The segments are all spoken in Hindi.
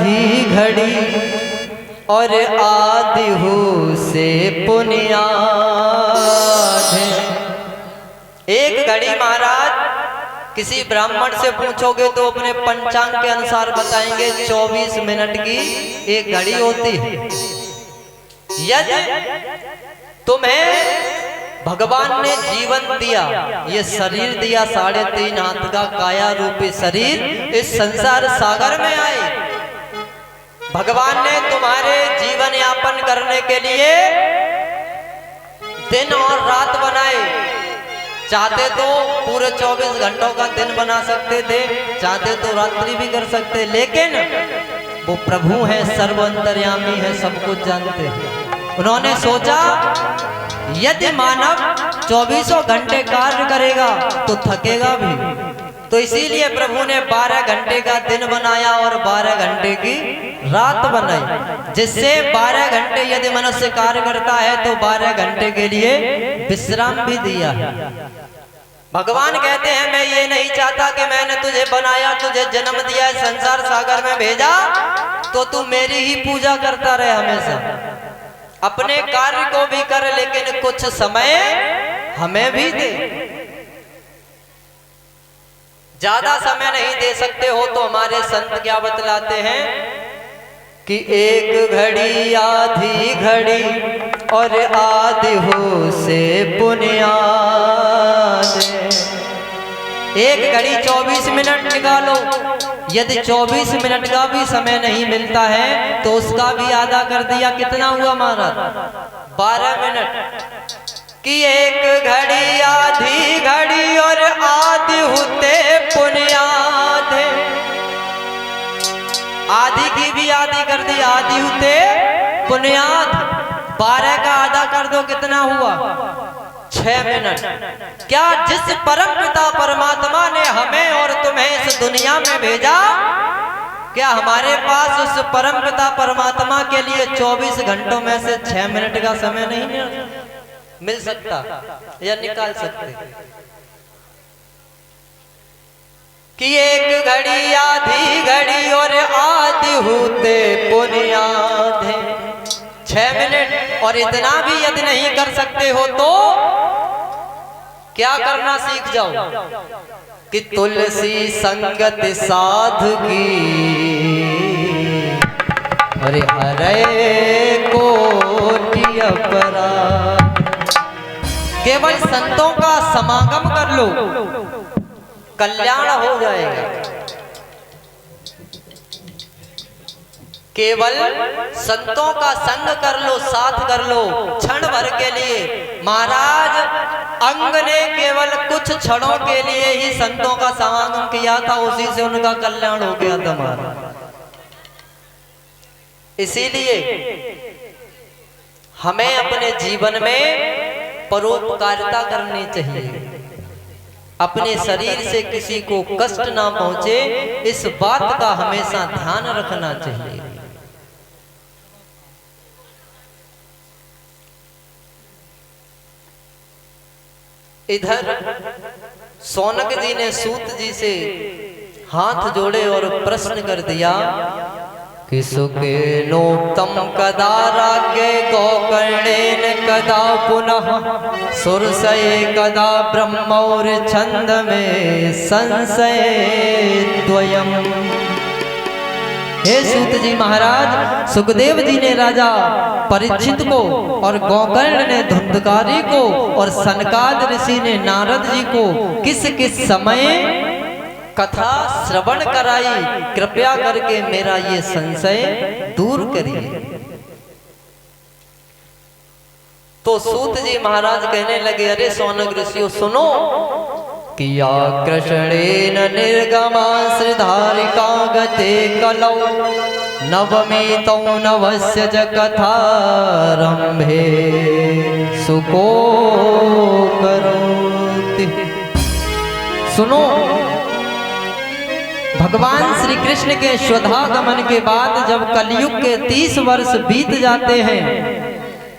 आधी घड़ी और आदिहु से पुनियाद है। एक घड़ी महाराज किसी ब्राह्मण से पूछोगे तो अपने पंचांग के अनुसार बताएंगे 24 मिनट की एक घड़ी होती है। यदि तुम्हें भगवान ने जीवन दिया, ये शरीर दिया, 3.5 हाथ का काया रूपी शरीर इस संसार सागर में आए। भगवान ने तुम्हारे जीवन यापन करने के लिए दिन और रात बनाए। चाहते तो पूरे 24 घंटों का दिन बना सकते थे, चाहते तो रात्रि भी कर सकते, लेकिन वो प्रभु है, सर्व अंतर्यामी है, सब कुछ जानते हैं। उन्होंने सोचा यदि मानव 24 घंटे कार्य करेगा तो थकेगा भी, तो इसीलिए प्रभु ने 12 घंटे का दिन बनाया और 12 घंटे की रात बनाई, जिससे 12 घंटे यदि मनुष्य कार्य करता है तो 12 घंटे के लिए विश्राम भी दिया है। भगवान कहते हैं मैं ये नहीं चाहता कि मैंने तुझे बनाया, तुझे जन्म दिया, संसार सागर में भेजा तो तू मेरी ही पूजा करता रहे हमेशा। अपने कार्य को भी कर, लेकिन कुछ समय हमें भी दे। ज्यादा समय नहीं दे सकते हो तो हमारे संत क्या बतलाते हैं कि एक घड़ी आधी घड़ी और आदिहु से पुनियाद। एक घड़ी 24 मिनट निकालो, यदि 24 मिनट का भी समय नहीं मिलता है तो उसका भी आधा कर दिया, कितना हुआ महाराज? 12 मिनट की एक घड़ी आधी घड़ी और आदिहु ते पुनियाद। आधी की भी आधी कर दी, आदिहु ते पुनियाद। 12 का आधा कर दो, कितना हुआ? 6 मिनट। क्या जिस परम पिता परमात्मा ने हमें और तुम्हें इस दुनिया में भेजा, क्या हमारे पास उस परम पिता परमात्मा के लिए 24 घंटों में से 6 मिनट का समय नहीं मिल सकता या निकाल सकते? कि एक घड़ी आधी घड़ी और आदिहु ते पुनियाद है। 6 मिनट और इतना भी यदि नहीं कर सकते हो तो क्या करना सीख जाओ कि तुलसी संगत साधु की अरे हरे कोटि अपराध। केवल संतों का समागम कर लो, कल्याण हो जाएगा। केवल संतों का संग कर लो, साथ कर लो क्षण भर के लिए। महाराज अंग ने केवल कुछ क्षणों के लिए ही संतों का समागम किया था, उसी से उनका कल्याण हो गया था महाराज। इसीलिए हमें अपने जीवन में परोपकारिता करनी चाहिए। अपने शरीर से किसी को कष्ट ना पहुंचे, इस बात का हमेशा ध्यान रखना चाहिए। इधर सौनक जी ने सूत जी से हाथ जोड़े और प्रश्न कर दिया कि सुखेनोक्तम कदा राज्ञे गोकर्णेन कदा पुनः सुरसये कदा ब्रह्मौर छंद में संशय द्वयम्। हे सूत जी महाराज, सुखदेव जी ने राजा परीक्षित को और गोकर्ण ने धुंधकारी को और सनकाद ऋषि ने नारद जी को किस किस समय कथा श्रवण कराई, कृपया करके मेरा ये संशय दूर करिए। तो सूत जी महाराज कहने लगे, अरे सौनक ऋषियों सुनो किया कृष्णेन निर्गमा श्रीधारिका गते कलौ नवमीतौ नवस्य च कथारंभे सुको करोति। सुनो, भगवान श्री कृष्ण के स्वधागमन के बाद जब कलयुग के 30 वर्ष बीत जाते हैं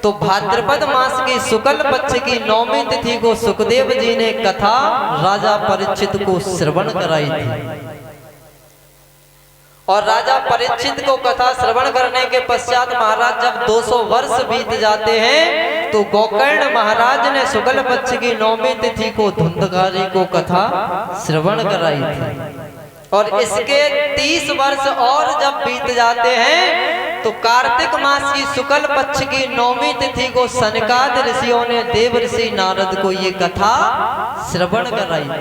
तो भाद्रपद मास की शुक्ल पक्ष की 9वीं तिथि को सुखदेव जी ने कथा राजा परीक्षित को श्रवण कराई थी। और राजा परीक्षित को कथा श्रवण करने के पश्चात महाराज जब 200 वर्ष बीत जाते हैं तो गोकर्ण महाराज ने शुक्ल पक्ष की 9वीं तिथि को धुंधकारी को कथा श्रवण कराई थी। और इसके 30 वर्ष और जब बीत जाते हैं तो कार्तिक मास की शुक्ल पक्ष की 9वीं तिथि को सनकादि ऋषियों ने देव ऋषि नारद को ये कथा श्रवण कराई थी।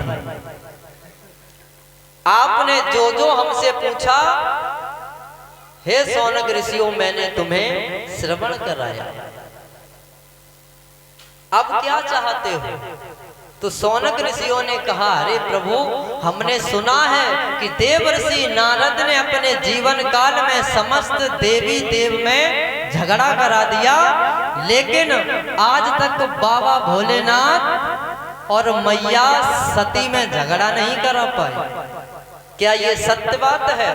आपने जो जो हमसे पूछा, हे सौनक ऋषियों मैंने तुम्हें श्रवण कराया, अब क्या चाहते हो? तो सौनक ऋषियों ने कहा, अरे प्रभु हमने सुना है कि देव ऋषि नारद ने अपने जीवन काल में समस्त देवी देव में झगड़ा करा दिया, लेकिन आज तक बाबा भोलेनाथ और मैया सती में झगड़ा नहीं करा पाए। क्या ये सत्य बात है?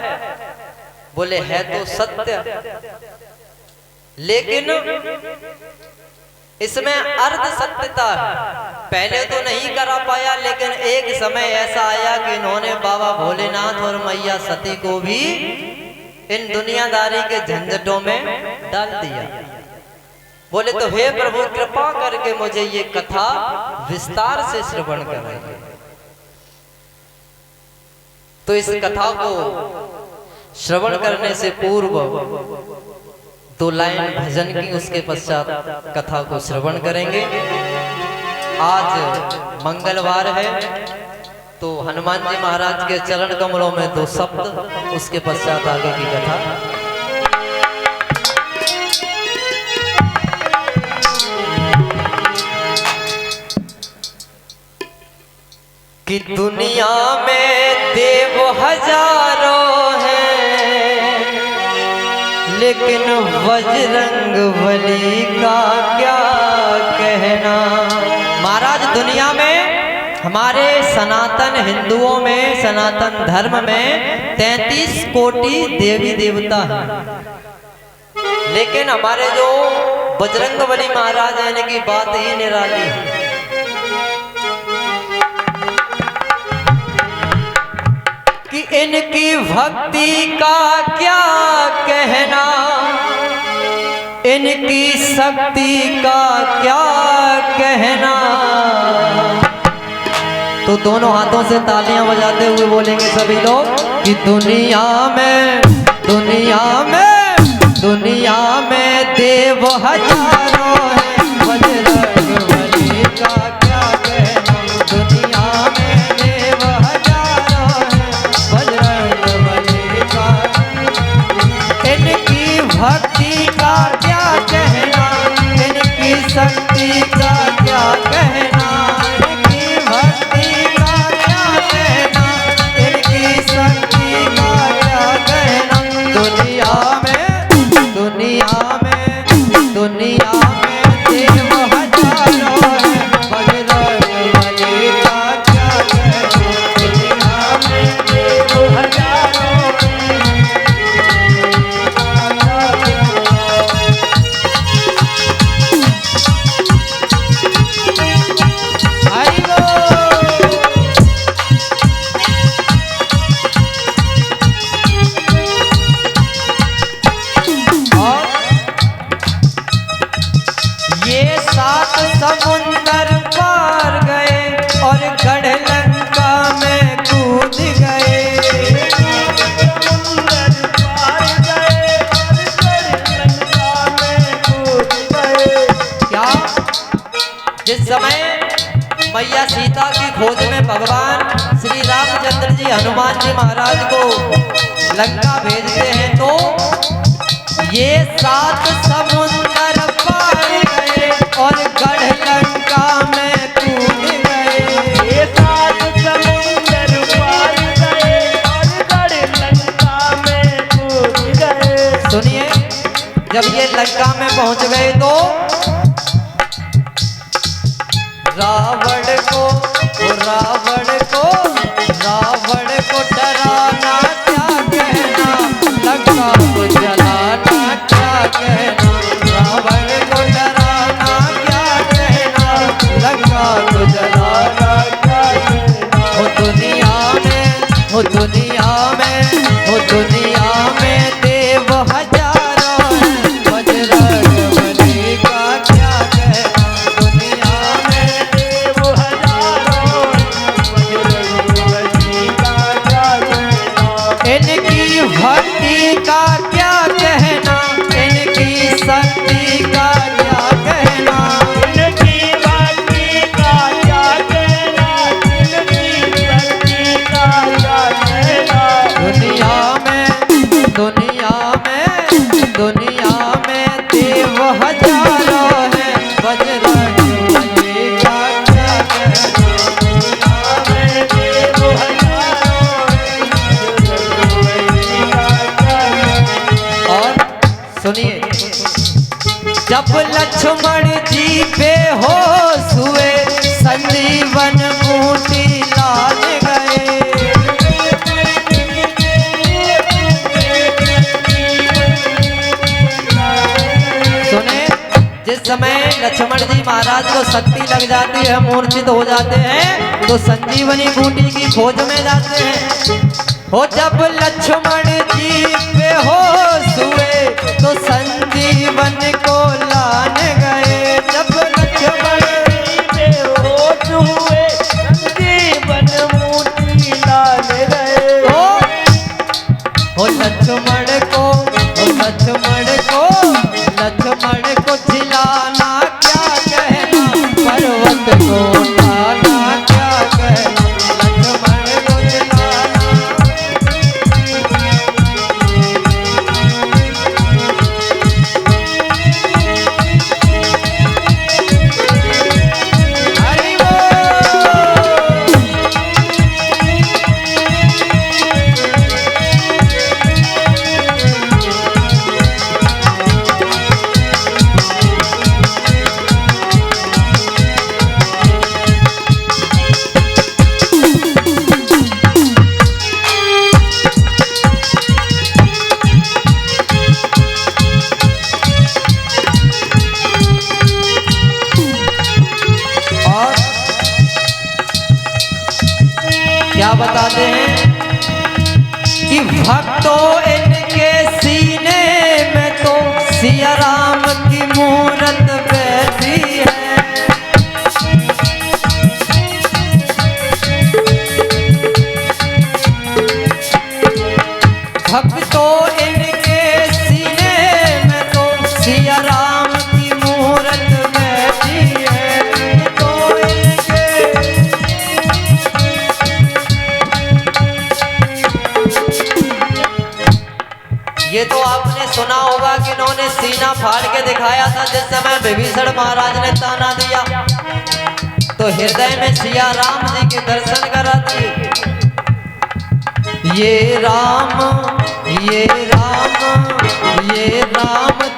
बोले है तो सत्य, लेकिन इसमें अर्ध सत्यता है। पहले तो नहीं करा पाया, लेकिन एक समय ऐसा आया कि इन्होंने बाबा भोलेनाथ और मैया सती को भी इन दुनियादारी के झंझटों में डाल दिया। बोले तो हे प्रभु कृपा करके मुझे ये कथा विस्तार से श्रवण कराइए। तो इस कथा को श्रवण करने से पूर्व 2 लाइन भजन की, उसके पश्चात कथा को श्रवण करेंगे। आज मंगलवार है तो हनुमान जी महाराज के चरण कमलों में 2 शब्द, उसके पश्चात आगे की कथा। कि दुनिया में देव हजारों हैं, लेकिन बजरंग बली का क्या कहना। महाराज दुनिया में हमारे सनातन हिंदुओं में, सनातन धर्म में 33 कोटि देवी देवता हैं, लेकिन हमारे जो बजरंग बली महाराज हैं इनकी बात ही निराली है। कि इनकी भक्ति का क्या कहना, इनकी शक्ति का क्या कहना। तो दोनों हाथों से तालियां बजाते हुए बोलेंगे सभी लोग कि दुनिया में देव हजारों हैं, बजरंग बली का क्या कहना। दुनिया में देव हजारों हैं, बजरंग बली का, इनकी भक्ति का क्या कहना, इनकी शक्ति का क्या कहना, इनकी भक्ति का क्या कहना, इनकी शक्ति का क्या कहना। दुनिया में देव हजारों हैं, बजरंग बली का क्या कहना। दुनिया में देव हजारों हैं, हरि बोल। ये 7 समुंदर पार गए और गढ़ लंका में कूद गए। समुंदर पार गए और गढ़ लंका में कूद गए। क्या जिस समय मैया सीता की खोज में भगवान श्री रामचंद्र जी हनुमान जी महाराज को लंका भेजते हैं, तो ये 7 समुंदर पार गए और गढ़ लंका में कूद गए। ये 7 समुंदर पार गए और गढ़ लंका में कूद गए। सुनिए, जब ये लंका में पहुंच गए तो रावण को डराना क्या कहना, लंका को जलाना क्या कहना। रावण को डराना क्या कहना, लंका को जलाना क्या कहना। हो दुनिया में, हो दुनिया में, हो दुनिया का क्या कहना, इनकी शक्ति का क्या कहना, इनकी भक्ति का क्या कहना, इनकी शक्ति का क्या कहना। दुनिया में देव हजारों हैं, बजरंग बली का क्या कहना। और सुनिए, जब लक्ष्मण जी बेहोश हुए, संजीवन बूटी लाद गए। सुने, जिस समय लक्ष्मण जी महाराज को शक्ति लग जाती है, मूर्छित हो जाते हैं, तो संजीवनी बूटी की खोज में जाते हैं। हो जब लक्ष्मण जी बेहोश हुए, तो संजीवन को लाने गए। जब लक्ष्मण जी बेहोश हुए, संजीवन बूटी लाने गए। हो लक्ष्मण को झिलाना क्या कहना, पर्वत को उठाना क्या कहना, लक्ष्मण को झिलाना। हरि बोल। और क्या बताते हैं कि भक्तों इनके सीने में तो सिया राम की मूरत बैठी है। भक्तों इनके सीने में तो सिया राम की मूरत बैठी है। तो इनके ये तो आपने सुना होगा कि इन्होंने सीना फाड़ के दिखाया था जिस समय विभीषण महाराज ने ताना दिया, तो हृदय में सिया राम जी के दर्शन करा दिए। ये राम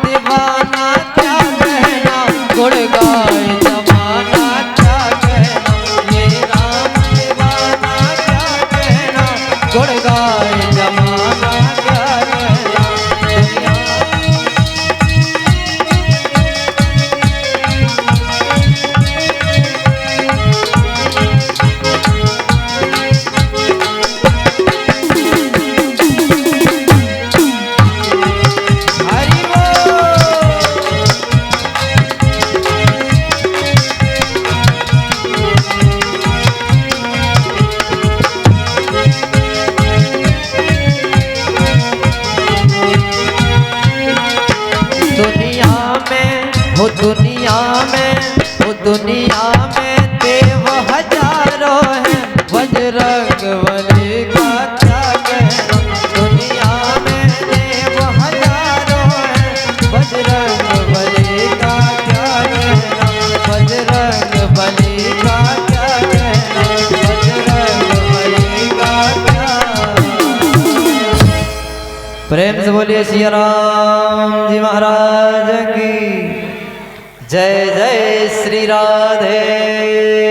दीवाना क्या कहना, गुण गाए जमाना क्या कहना। ये राम दीवाना क्या कहना, गुण गाए जमाना क्या कहना। दुनिया हरि बोल। दुनिया में देव हजारों हैं, बजरंग बली का क्या कहना। दुनिया में देव हजारों हैं, बजरंग बली का क्या कहना। बजरंग बली का क्या कहना, बजरंग बली का क्या। प्रेम से बोलिए सिया राम जी महाराज की जय। जय श्री राधे।